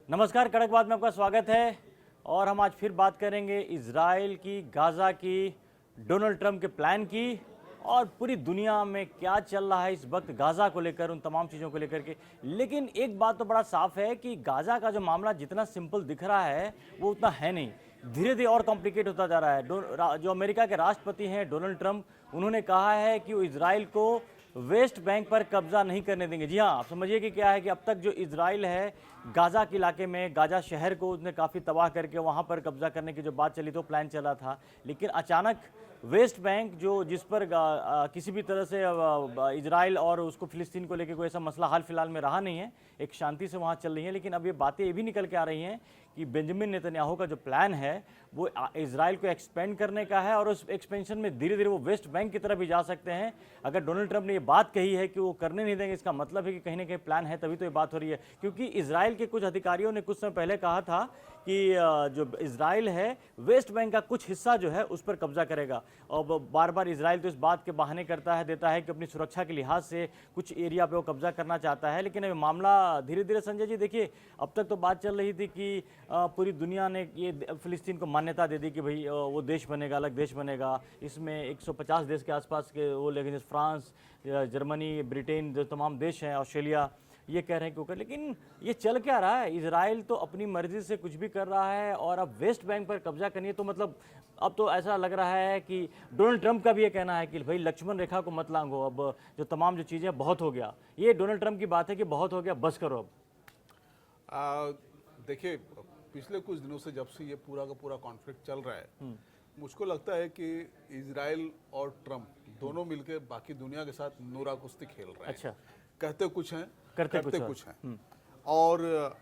नमस्कार, कड़कबाज में आपका स्वागत है। और हम आज फिर बात करेंगे इजराइल की, गाज़ा की, डोनाल्ड ट्रंप के प्लान की और पूरी दुनिया में क्या चल रहा है इस वक्त गाज़ा को लेकर, उन तमाम चीज़ों को लेकर के। लेकिन एक बात तो बड़ा साफ है कि गाज़ा का जो मामला जितना सिंपल दिख रहा है वो उतना है नहीं, धीरे धीरे और कॉम्प्लिकेट होता जा रहा है। जो अमेरिका के राष्ट्रपति हैं डोनाल्ड ट्रंप, उन्होंने कहा है कि वो इजराइल को वेस्ट बैंक पर कब्जा नहीं करने देंगे। जी हाँ, आप समझिए कि क्या है कि अब तक जो इजराइल है गाज़ा के इलाके में, गाज़ा शहर को उसने काफ़ी तबाह करके वहाँ पर कब्जा करने की जो बात चली तो प्लान चला था, लेकिन अचानक वेस्ट बैंक जो जिस पर किसी भी तरह से इजराइल और उसको फिलिस्तीन को लेकर कोई ऐसा मसला हाल फिलहाल में रहा नहीं है, एक शांति से वहाँ चल रही है। लेकिन अब ये बातें ये भी निकल के आ रही हैं कि बेंजामिन नेतन्याहू का जो प्लान है वो इजराइल को एक्सपेंड करने का है और उस एक्सपेंशन में धीरे धीरे वो वेस्ट बैंक की तरफ भी जा सकते हैं। अगर डोनाल्ड ट्रंप ने ये बात कही है कि वो करने नहीं देंगे, इसका मतलब है कि कहीं ना कहीं प्लान है, तभी तो ये बात हो रही है। क्योंकि इजराइल के कुछ अधिकारियों ने कुछ समय पहले कहा था कि जो इजराइल है वेस्ट बैंक का कुछ हिस्सा जो है उस पर कब्जा करेगा। और बार बार इजराइल तो इस बात के बहाने देता है कि अपनी सुरक्षा के लिहाज से कुछ एरिया पे वो कब्जा करना चाहता है। लेकिन मामला धीरे धीरे, संजय जी देखिए, अब तक तो बात चल रही थी कि पूरी दुनिया ने ये फिलिस्तीन को मान्यता दे दी कि भाई वो देश बनेगा, अलग देश बनेगा। इसमें 150 देश के आसपास के वो, लेकिन फ्रांस, जर्मनी, ब्रिटेन, जो तमाम देश हैं, ऑस्ट्रेलिया, ये कह रहे हैं क्योंकि। लेकिन ये चल क्या रहा है? इजराइल तो अपनी मर्जी से कुछ भी कर रहा है और अब वेस्ट बैंक पर कब्जा करनी है। तो मतलब अब तो ऐसा लग रहा है कि डोनाल्ड ट्रंप का भी ये कहना है कि भाई लक्ष्मण रेखा को मत लांघो, अब जो तमाम जो चीज़ें बहुत हो गया। ये डोनाल्ड ट्रंप की बात है कि बहुत हो गया, बस करो अब। देखिए, पिछले कुछ दिनों से जब से ये पूरा का पूरा कॉन्फ्लिक्ट चल रहा है, मुझको लगता है कि इजराइल और ट्रंप दोनों मिलकर बाकी दुनिया के साथ नूरा कुश्ती खेल रहे हैं। अच्छा, कहते कुछ हैं, करते कुछ हैं। और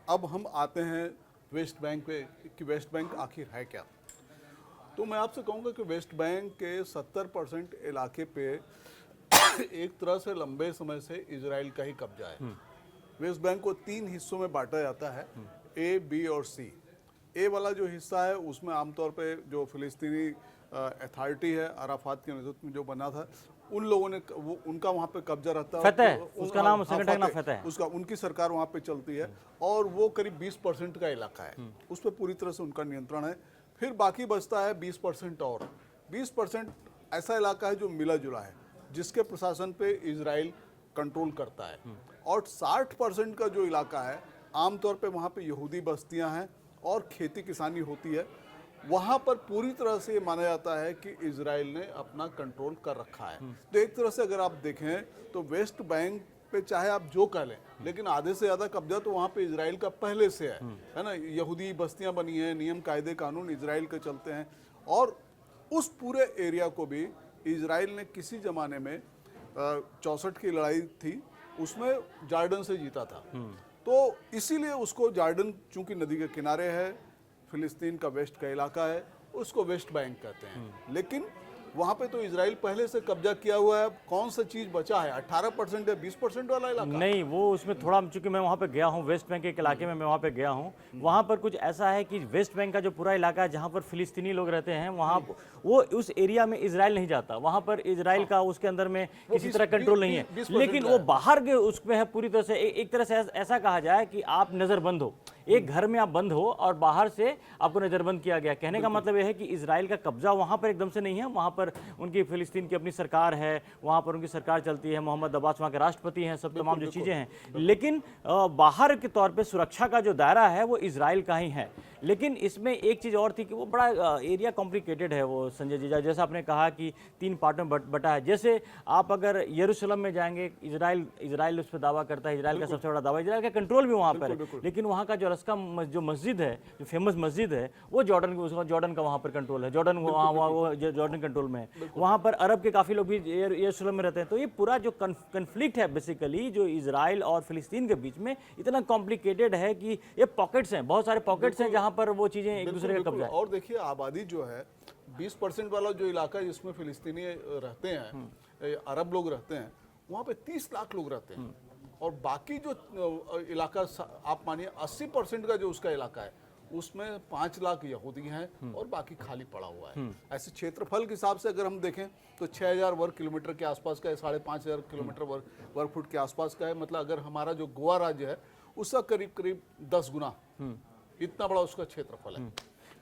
अब हम आते हैं वेस्ट बैंक पे कि वेस्ट बैंक आखिर है क्या। तो मैं आपसे कहूँगा कि वेस्ट बैंक के 70% इलाके पे एक तरह से लंबे समय से इजराइल का ही कब्जा है। वेस्ट बैंक को 3 हिस्सों में बांटा जाता है, ए, बी और सी। ए वाला जो हिस्सा है उसमें आमतौर पे जो फिलिस्तीनी अथॉरिटी है, अराफात के नेतृत्व में जो बना था, उन लोगों ने उनका वहाँ पे कब्जा रहता है। फतेह, उसका नाम संगठन का नाम फतेह है। उसका उनकी सरकार वहाँ पे चलती है और वो करीब 20% का इलाका है, उस पर पूरी तरह से उनका नियंत्रण है। फिर बाकी बचता है 20% और 20% ऐसा इलाका है जो मिला जुला है, जिसके प्रशासन पे इजराइल कंट्रोल करता है। और 60% का जो इलाका है, आमतौर पे वहाँ पे यहूदी बस्तियाँ हैं और खेती किसानी होती है। वहाँ पर पूरी तरह से ये माना जाता है कि इजराइल ने अपना कंट्रोल कर रखा है। तो एक तरह से अगर आप देखें तो वेस्ट बैंक पे चाहे आप जो कह लें, लेकिन आधे से ज़्यादा कब्जा तो वहाँ पे इजराइल का पहले से है ना। यहूदी बस्तियाँ बनी हैं, नियम कायदे कानून इजराइल के चलते हैं। और उस पूरे एरिया को भी इजराइल ने किसी ज़माने में 64 की लड़ाई थी, उसमें जॉर्डन से जीता था। तो इसीलिए उसको, जॉर्डन चूंकि नदी के किनारे है, फिलिस्तीन का वेस्ट का इलाका है, उसको वेस्ट बैंक कहते हैं। लेकिन वहाँ पे तो इजराइल पहले से कब्जा किया हुआ है। कौन सा चीज बचा है? 18% या 20% वाला इलाका? नहीं, वो उसमें थोड़ा, चूंकि मैं वहाँ पे गया हूँ, वेस्ट बैंक के एक इलाके में मैं वहाँ पे गया हूँ, वहाँ पर कुछ ऐसा है कि वेस्ट बैंक का जो पूरा इलाका है जहाँ पर फिलिस्तीनी लोग रहते हैं, वहाँ वो उस एरिया में इजराइल नहीं जाता। वहाँ पर इजराइल का उसके अंदर में किसी तरह कंट्रोल नहीं है। लेकिन वो बाहर के उसमें है पूरी तरह से, एक तरह से ऐसा कहा जाए कि आप नज़रबंद हो, एक घर में आप बंद हो और बाहर से आपको नज़रबंद किया गया। कहने का मतलब यह है कि इजराइल का कब्जा वहाँ पर एकदम से नहीं है। वहाँ पर उनकी फिलिस्तीन की अपनी सरकार है, वहाँ पर उनकी सरकार चलती है, मोहम्मद अब्बास वहाँ के राष्ट्रपति हैं, सब तमाम जो चीज़ें हैं। लेकिन बाहर के तौर पे सुरक्षा का जो दायरा है वो इजराइल का ही है। लेकिन इसमें एक चीज़ और थी कि वो बड़ा एरिया कॉम्प्लिकेटेड है वो, संजय जी, जैसा आपने कहा कि 3 पार्टों में बटा है। जैसे आप अगर यरूशलेम में जाएंगे, इजराइल उस पर दावा करता है, इजराइल का सबसे बड़ा दावा, इजराइल का कंट्रोल भी वहाँ पर है। लेकिन वहाँ का जो रस्का जो मस्जिद है, जो फेमस मस्जिद है, वो जॉर्डन का वहाँ पर कंट्रोल है। जॉर्डन वो जॉर्डन कंट्रोल में है। वहाँ पर अरब के काफ़ी लोग भी यरूशलेम में रहते हैं। तो ये पूरा जो कन्फ्लिक्ट है बेसिकली, जो इजराइल और फिलिस्तीन के बीच में, इतना कॉम्प्लिकेटेड है कि ये पॉकेट्स हैं, बहुत सारे पॉकेट्स हैं जहाँ पर वो चीज़ें एक दूसरे का कब्जा है। और देखिए, आबादी जो है 20% वाला जो इलाका है जिसमें फिलिस्तीनी रहते हैं, अरब लोग रहते हैं, वहाँ पे 30 लाख लोग रहते हैं। और बाकी जो इलाका आप मानिए 80% का जो उसका इलाका है, उसमें 5 लाख यहूदी हैं और बाकी खाली पड़ा हुआ है। ऐसे क्षेत्रफल के हिसाब से अगर हम देखें तो 6000 वर्ग किलोमीटर के आसपास का है, 5500 किलोमीटर वर्ग फुट के आसपास का है। मतलब अगर हमारा जो गोवा राज्य है उसका करीब करीब 10 गुना इतना बड़ा उसका क्षेत्रफल है।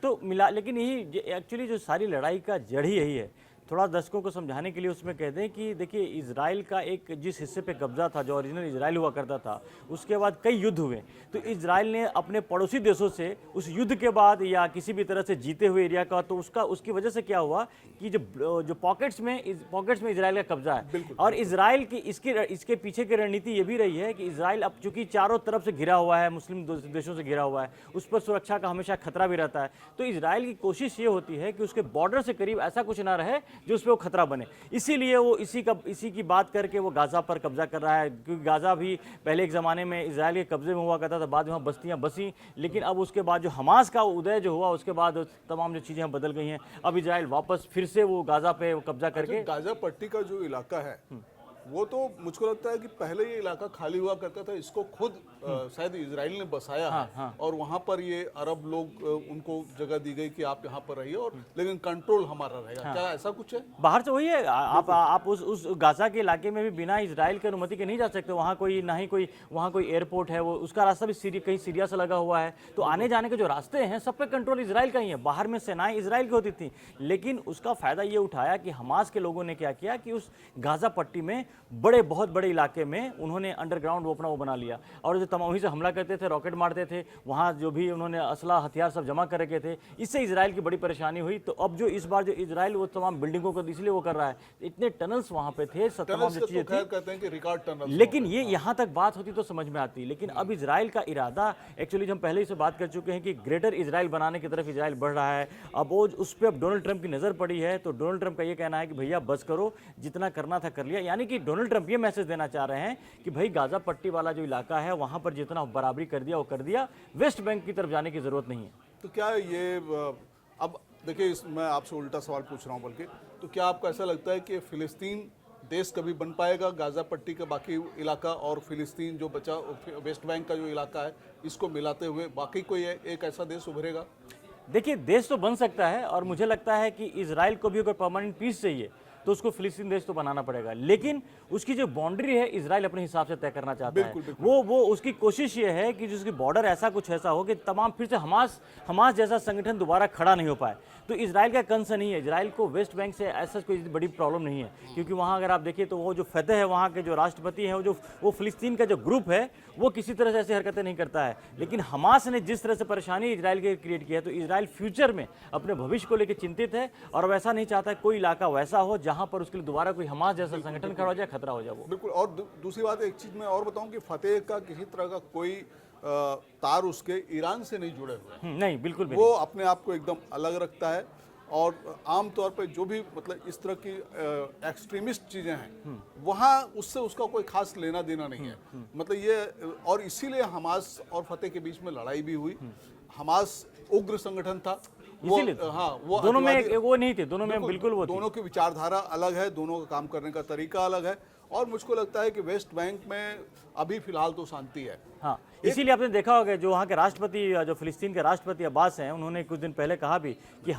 तो मिला, लेकिन यही एक्चुअली जो सारी लड़ाई का जड़ ही यही है। थोड़ा दर्शकों को समझाने के लिए उसमें कहते हैं कि देखिए, इजराइल का एक जिस हिस्से पे कब्जा था, जो ओरिजिनल इजराइल हुआ करता था, उसके बाद कई युद्ध हुए। तो इजराइल ने अपने पड़ोसी देशों से उस युद्ध के बाद या किसी भी तरह से जीते हुए एरिया का, तो उसकी वजह से क्या हुआ कि जो पॉकेट्स में इजराइल का कब्जा है। और इजराइल की इसके पीछे की रणनीति ये भी रही है कि इजराइल अब चूंकि चारों तरफ से घिरा हुआ है, मुस्लिम देशों से घिरा हुआ है, उस पर सुरक्षा का हमेशा खतरा भी रहता है। तो इजराइल की कोशिश ये होती है कि उसके बॉर्डर से करीब ऐसा कुछ ना रहे जो उस पर वो खतरा बने। इसीलिए वो इसी की बात करके वो गाजा पर कब्जा कर रहा है, क्योंकि गाजा भी पहले एक ज़माने में इजराइल के कब्जे में हुआ करता था, बाद में वहाँ बस्तियाँ बसी, लेकिन अब उसके बाद जो हमास का उदय जो हुआ, उसके बाद तमाम जो चीज़ें बदल गई हैं। अब इजराइल वापस फिर से वो गाजा पे कब्जा करके, गाजा पट्टी का जो इलाका है वो तो मुझको लगता है कि पहले ये इलाका खाली हुआ करता था, इसको खुद शायद इजराइल ने बसाया है। और वहाँ पर ये अरब लोग उनको जगह दी गई कि आप यहाँ पर रहिए, और लेकिन कंट्रोल हमारा रहेगा। क्या ऐसा कुछ है? बाहर से वही है, आप उस गाजा के इलाके में भी बिना इजराइल की अनुमति के नहीं जा सकते। वहाँ कोई ना ही कोई वहाँ कोई एयरपोर्ट है, वो उसका रास्ता भी कहीं सीरिया से लगा हुआ है। तो आने जाने के जो रास्ते हैं सब पे कंट्रोल इजराइल का ही है। बाहर में सेनाएं इजराइल की होती थी, लेकिन उसका फायदा ये उठाया कि हमास के लोगों ने क्या किया कि उस गाजा पट्टी में बहुत बड़े इलाके में उन्होंने अंडरग्राउंड वो अपना वो बना लिया, और जो तमाम वहीं से हमला करते थे, रॉकेट मारते थे, वहाँ जो भी उन्होंने असला हथियार सब जमा कर रखे थे। इससे इजराइल की बड़ी परेशानी हुई। तो अब जो इस बार जो इजराइल वो तमाम बिल्डिंगों को इसलिए वो कर रहा है, इतने टनल्स वहाँ पे थे, तमाम जो चीजें थी, कहते हैं कि रिकॉर्ड टनल, लेकिन ये यहाँ तक बात होती तो समझ में आती। लेकिन अब इजराइल का इरादा, एक्चुअली हम पहले ही से बात कर चुके हैं कि ग्रेटर इजराइल बनाने की तरफ इजराइल बढ़ रहा है। अब वो उस पर अब डोनाल्ड ट्रंप की नजर पड़ी है, तो डोनाल्ड ट्रंप का ये कहना है कि भैया बस करो, जितना करना था कर लिया। यानी कि डोनाल्ड ट्रंप ये मैसेज देना चाह रहे हैं कि भाई गाजा पट्टी वाला जो इलाका है वहां पर जितना बराबरी कर दिया वो कर दिया, वेस्ट बैंक की तरफ जाने की जरूरत नहीं है। तो क्या ये अब देखिए, मैं आपसे उल्टा सवाल पूछ रहा हूं, बल्कि तो क्या आपको ऐसा लगता है कि फिलिस्तीन देश कभी बन पाएगा, गाजा पट्टी का बाकी इलाका और फिलिस्तीन जो बचा वेस्ट बैंक का जो इलाका है, इसको मिलाते हुए बाकी कोई एक ऐसा देश उभरेगा? देखिए, देश तो बन सकता है, और मुझे लगता है कि इजराइल को भी अगर परमानेंट पीस चाहिए तो उसको फिलिस्तीन देश तो बनाना पड़ेगा, लेकिन उसकी जो बाउंड्री है इजराइल अपने हिसाब से तय करना चाहता है। वो उसकी कोशिश ये है कि जिसकी बॉर्डर ऐसा हो कि तमाम फिर से हमास जैसा संगठन दोबारा खड़ा नहीं हो पाए। तो इजराइल का कंसर्न नहीं है, इजराइल को वेस्ट बैंक से ऐसा कोई बड़ी प्रॉब्लम नहीं है, क्योंकि वहाँ अगर आप देखिए तो वो जो फतेह है, वहाँ के जो राष्ट्रपति हैं, वो फिलिस्तीन का जो ग्रुप है, वो किसी तरह से ऐसी हरकतें नहीं करता है। लेकिन हमास ने जिस तरह से परेशानी इजराइल के क्रिएट किया है, तो इजराइल फ्यूचर में अपने भविष्य को लेकर चिंतित है, और वैसा नहीं चाहता है कोई इलाका वैसा हो जहां पर उसके लिए दोबारा कोई हमास जैसा संगठन खड़ा हो जाए, खतरा हो जाए वो। बिल्कुल। और दूसरी बात, एक चीज मैं और बताऊं कि फतेह का किसी तरह का कोई तार उसके ईरान से नहीं जुड़े हुए। नहीं, बिल्कुल भी वो अपने आप को एकदम अलग रखता है, और आमतौर पे जो भी मतलब इस तरह की एक्सट्रीमिस्ट चीजें हैं, वहाँ उससे उसका कोई खास लेना देना नहीं है। मतलब ये, और इसीलिए हमास और फतेह के बीच में लड़ाई भी हुई। हमास उग्र संगठन था, वो दोनों में वो नहीं थे, दोनों में बिल्कुल वो दोनों की विचारधारा अलग है, दोनों का काम करने का तरीका अलग है। और मुझको लगता है कि वेस्ट बैंक में अभी फिलहाल तो शांति है। हाँ, इसीलिए आपने देखा होगा जो वहाँ के राष्ट्रपति, जो फिलिस्तीन के राष्ट्रपति अब्बास हैं, उन्होंने कुछ दिन पहले कहा भी कि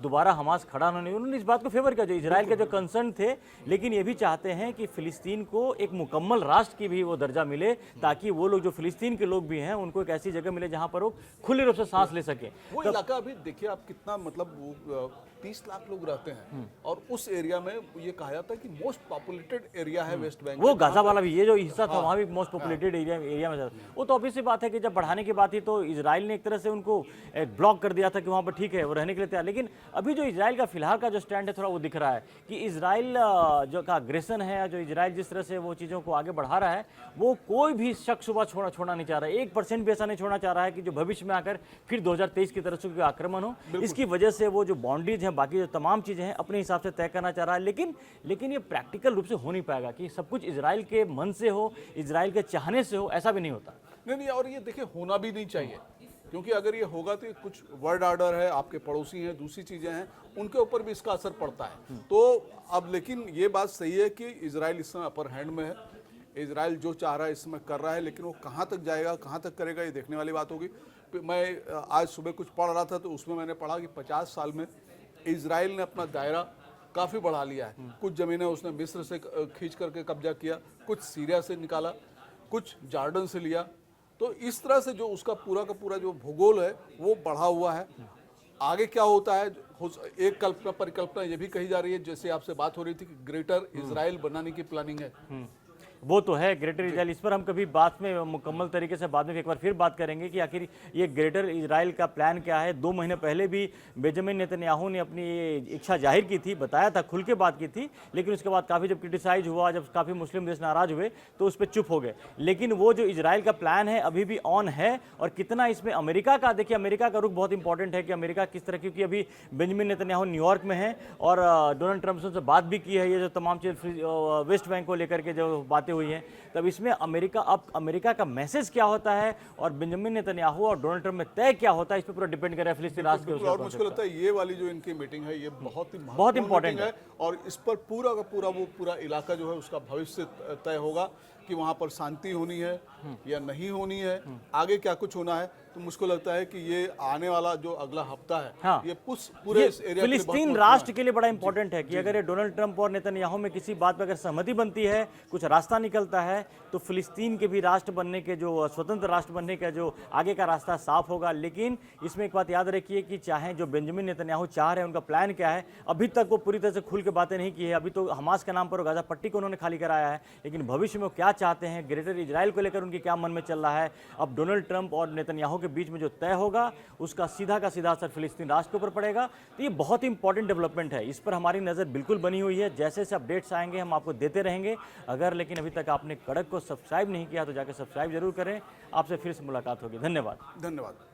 दोबारा हमास खड़ा नहीं। उन्होंने इस बात को फेवर किया, जो इजराइल के जो कंसर्न थे, लेकिन ये भी चाहते हैं कि फिलिस्तीन को एक मुकम्मल राष्ट्र की भी वो दर्जा मिले, ताकि वो लोग जो फिलिस्तीन के लोग भी हैं उनको एक ऐसी जगह मिले जहाँ पर वो खुले रूप से सांस ले सके। वो इलाका अभी देखिए आप कितना, मतलब वो 30 लाख लोग रहते हैं, और उस एरिया में ये कहा जाता है कि मोस्ट पॉपुलेटेड एरिया है वेस्ट बैंक। वो गाजा वाला भी, ये जो हिस्सा था वहाँ भी मोस्ट पॉपुलेटेड एरिया में था। वो तो ऑब्वियस सी बात है कि जब बढ़ाने की बात थी तो इजराइल ने एक तरह से उनको ब्लॉक कर दिया था कि वहाँ पर ठीक है वो रहने के लिए तैयार। लेकिन अभी जो इजराइल का फिलहाल का जो स्टैंड है, थोड़ा वो दिख रहा है कि इजराइल जो का अग्रेसन है, जो इजराइल जिस तरह से वो चीज़ों को आगे बढ़ा रहा है, वो कोई भी शक शुबा छोड़ना नहीं चाह रहा है। 1% भी ऐसा नहीं छोड़ना चाह रहा है कि जो भविष्य में आकर फिर 2023 की तरफ से कोई आक्रमण हो। इसकी वजह से वो जो बाउंड्रीज हैं, बाकी जो तमाम चीज़ें हैं, अपने हिसाब से तय करना चाह रहा है। लेकिन ये प्रैक्टिकल रूप से हो नहीं पाएगा कि सब कुछ इजराइल के मन से हो, इजराइल के चाहने से हो, ऐसा भी नहीं होता। नहीं, और ये देखिए होना भी नहीं चाहिए, क्योंकि अगर ये होगा तो कुछ वर्ल्ड ऑर्डर है, आपके पड़ोसी हैं, दूसरी चीजें हैं, उनके ऊपर भी इसका असर पड़ता है। तो अब लेकिन ये बात सही है कि इजराइल इस समय अपर हैंड में है। इजराइल जो चाह रहा है इस समय कर रहा है, लेकिन वो कहाँ तक जाएगा, कहाँ तक करेगा, ये देखने वाली बात होगी। मैं आज सुबह कुछ पढ़ रहा था, तो उसमें मैंने पढ़ा कि 50 साल में इजराइल ने अपना दायरा काफ़ी बढ़ा लिया है। कुछ ज़मीनें उसने मिस्र से खींच करके कब्जा किया, कुछ सीरिया से निकाला, कुछ जॉर्डन से लिया। तो इस तरह से जो उसका पूरा का पूरा जो भूगोल है वो बढ़ा हुआ है। आगे क्या होता है, एक कल्पना परिकल्पना ये भी कही जा रही है, जैसे आपसे बात हो रही थी कि ग्रेटर इजराइल बनाने की प्लानिंग है। वो तो है ग्रेटर इजराइल, इस पर हम कभी बात में मुकम्मल तरीके से बाद में एक बार फिर बात करेंगे कि आखिर ये ग्रेटर इजराइल का प्लान क्या है। 2 महीने पहले भी बेंजामिन नेतन्याहू ने अपनी ये इच्छा जाहिर की थी, बताया था, खुल के बात की थी, लेकिन उसके बाद काफ़ी जब क्रिटिसाइज हुआ, जब काफ़ी मुस्लिम देश नाराज हुए तो उस पर चुप हो गए। लेकिन वो जो इजराइल का प्लान है अभी भी ऑन है। और कितना इसमें अमेरिका का, देखिए अमेरिका का रुख बहुत इंपॉर्टेंट है कि अमेरिका किस तरह, क्योंकि अभी बेंजामिन नेतन्याहू न्यूयॉर्क में है और डोनाल्ड ट्रंप से बात भी की है, ये जो तमाम चीज़ वेस्ट बैंक को लेकर के जो बातें हुई हैं, तब इसमें अमेरिका का मैसेज क्या होता है और बेंजामिन नेतन्याहू और डोनाल्ड ट्रंप में तय क्या होता है, इस पर पूरा डिपेंड कर रहा है फिलिस्तीन राष्ट्र के। और मुझे लगता है ये वाली जो इनकी मीटिंग है ये बहुत इंपॉर्टेंट है और इस पर पूरा का पूरा वो पूरा इलाका जो है उसका भविष्य तय होगा कि वहां पर शांति होनी है या नहीं होनी है, आगे क्या कुछ होना है। तो मुझको लगता है कि ये आने वाला जो अगला हफ्ता है, हाँ, ये पूरे इस एरिया फिलिस्तीन राष्ट्र के लिए बड़ा इंपॉर्टेंट है कि अगर ये डोनाल्ड ट्रंप और नेतन्याहू में किसी बात पर अगर सहमति बनती है, कुछ रास्ता निकलता है, तो फिलिस्तीन के भी राष्ट्र बनने के, जो स्वतंत्र राष्ट्र बनने का जो आगे का रास्ता साफ होगा। लेकिन इसमें एक बात याद रखिए कि चाहे जो बेंजामिन नेतन्याहू चाह रहे हैं, उनका प्लान क्या है, अभी तक वो पूरी तरह से खुल के बातें नहीं की है। अभी तो हमास के नाम पर गाजा पट्टी को उन्होंने खाली कराया है, लेकिन भविष्य में वो क्या चाहते हैं, ग्रेटर इजराइल को लेकर उनके क्या मन में चल रहा है, अब डोनाल्ड ट्रंप और नेतन्याहू के बीच में जो तय होगा उसका सीधा का सीधा असर फिलिस्तीन राष्ट्र के ऊपर पड़ेगा। तो ये बहुत ही इंपॉर्टेंट डेवलपमेंट है, इस पर हमारी नज़र बिल्कुल बनी हुई है। जैसे जैसे अपडेट्स आएंगे हम आपको देते रहेंगे। अगर लेकिन अभी तक आपने कड़क को सब्सक्राइब नहीं किया तो जाकर सब्सक्राइब जरूर करें। आपसे फिर से मुलाकात होगी। धन्यवाद।